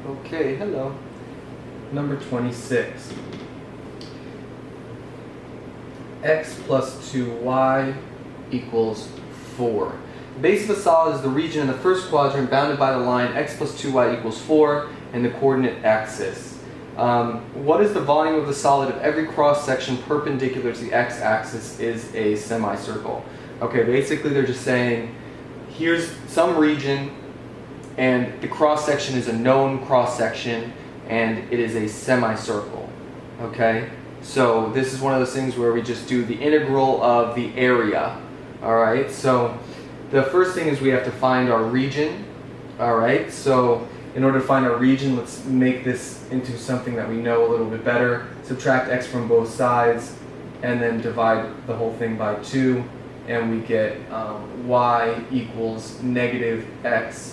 Okay, hello. Number 26. X plus 2y equals 4. The base of a solid is the region in the first quadrant bounded by the line x plus 2y equals 4 and the coordinate axis. What is the volume of the solid if every cross-section perpendicular to the x-axis is a semicircle? Okay, basically they're just saying here's some region and the cross-section is a known cross-section and it is a semicircle. Okay, so this is one of those things where we just do the integral of the area. Alright, so the first thing is we have to find our region. Alright, so in order to find our region, let's make this into something that we know a little bit better. Subtract x from both sides and then divide the whole thing by 2 and we get y equals negative x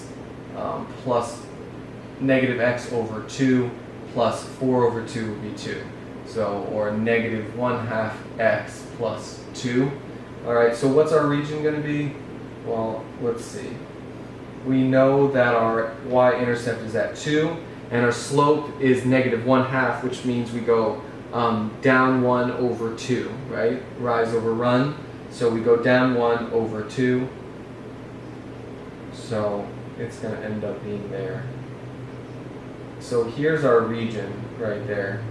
plus negative x over 2 plus 4 over 2 would be 2. So, or negative 1/2 x plus 2. Alright, so what's our region going to be? Well, let's see. We know that our y-intercept is at 2, and our slope is negative 1/2, which means we go down 1 over 2, right? Rise over run. So we go down 1 over 2. So it's going to end up being there. So here's our region right there.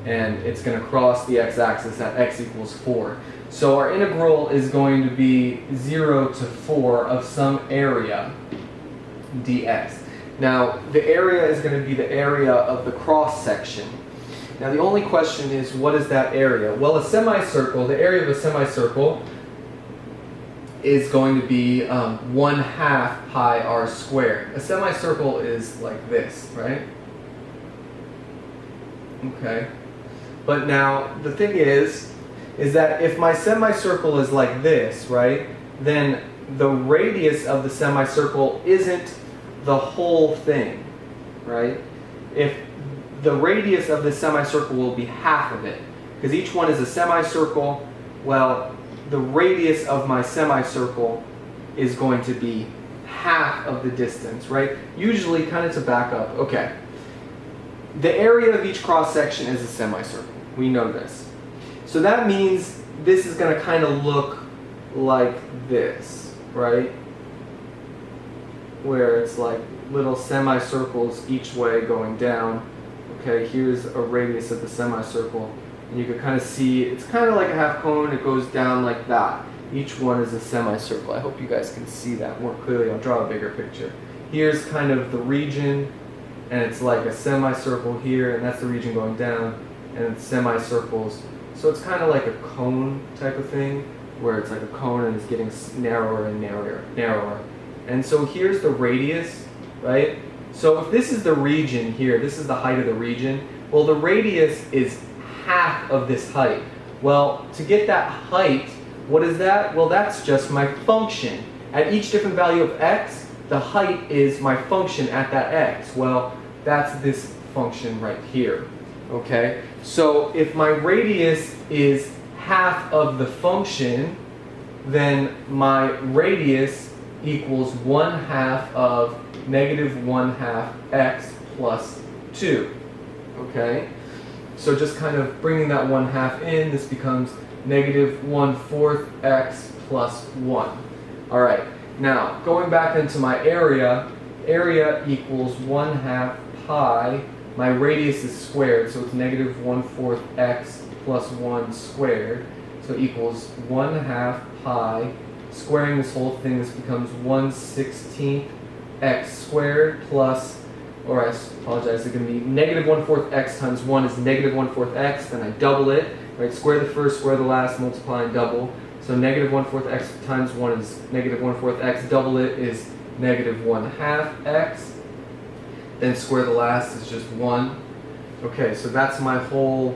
And it's going to cross the x-axis at x equals 4. So our integral is going to be 0 to 4 of some area dx. Now the area is going to be the area of the cross-section. Now the only question is, what is that area? Well, a semicircle, the area of a semicircle is going to be 1/2 pi r squared. A semicircle is like this, right? Okay. But now the thing is that if my semicircle is like this, right, then the radius of the semicircle isn't the whole thing, right? If the radius of the semicircle will be half of it, because each one is a semicircle, well, the radius of my semicircle is going to be half of the distance, right? Usually, kind of to back up, okay, the area of each cross-section is a semicircle. We know this. So that means this is going to kind of look like this, right? Where it's like little semicircles each way going down. Okay, here's a radius of the semicircle. And you can kind of see, it's kind of like a half cone. It goes down like that. Each one is a semicircle. I hope you guys can see that more clearly. I'll draw a bigger picture. Here's kind of the region, and it's like a semicircle here, and that's the region going down, and it's semicircles. So it's kind of like a cone type of thing, where it's like a cone and it's getting narrower and narrower. And so here's the radius, right? So if this is the region here, this is the height of the region, well, the radius is half of this height. Well, to get that height, what is that? Well, that's just my function. At each different value of x, the height is my function at that x. Well, that's this function right here. Okay? So if my radius is half of the function, then my radius equals 1/2 of negative 1/2 x plus 2. Okay? So just kind of bringing that 1/2 in, this becomes negative 1/4 x plus 1. Alright, now going back into my area, area equals 1/2 pi. My radius is squared, so it's negative 1/4 x plus 1 squared. So equals 1/2 pi. Squaring this whole thing, this becomes 1/16 x squared plus, or I apologize, it's going to be negative 1/4 x times 1 is negative 1/4 x, then I double it, right? Square the first, square the last, multiply and double. So negative 1/4 x times 1 is negative 1/4 x, double it is negative 1/2 x. Then square the last is just 1. Okay, so that's my whole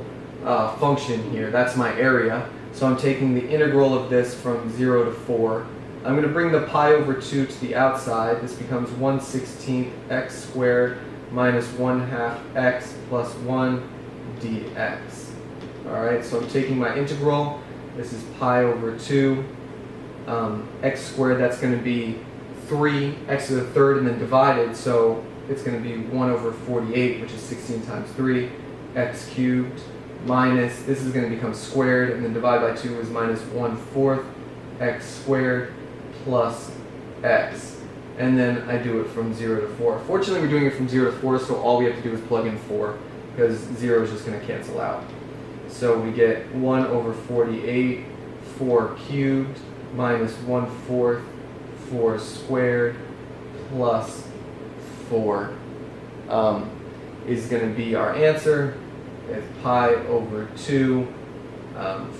function here. That's my area. So I'm taking the integral of this from 0 to 4. I'm going to bring the pi over 2 to the outside. This becomes 1/16 x squared minus 1/2 x plus 1 dx. Alright, so I'm taking my integral. This is pi over 2. X squared, that's going to be 3, x to the third, and then divided. So it's going to be 1 over 48, which is 16 times 3, x cubed, minus, this is going to become squared, and then divide by 2 is minus 1/4 x squared plus x. And then I do it from 0 to 4. Fortunately, we're doing it from 0 to 4, so all we have to do is plug in 4, because 0 is just going to cancel out. So we get 1 over 48, 4 cubed, minus 1/4, 4 squared, plus 4 is going to be our answer. It's pi over 2.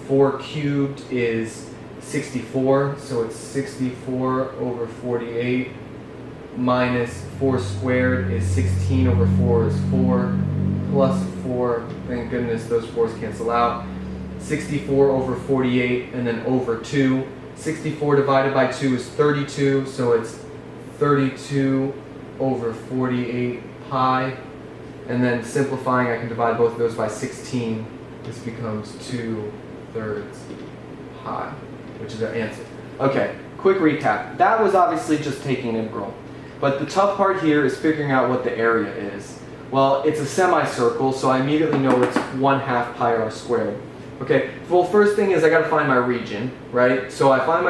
4 cubed is 64, so it's 64 over 48, minus 4 squared is 16 over 4 is 4, plus 4, thank goodness those 4's cancel out, 64 over 48, and then over 2. 64 divided by 2 is 32, so it's 32 over 48 pi. And then simplifying, I can divide both of those by 16. This becomes 2/3 pi, which is our answer. Okay, quick recap. That was obviously just taking an integral. But the tough part here is figuring out what the area is. Well, it's a semicircle, so I immediately know it's 1/2 pi r squared. Okay, well, first thing is I gotta find my region, right? So I find my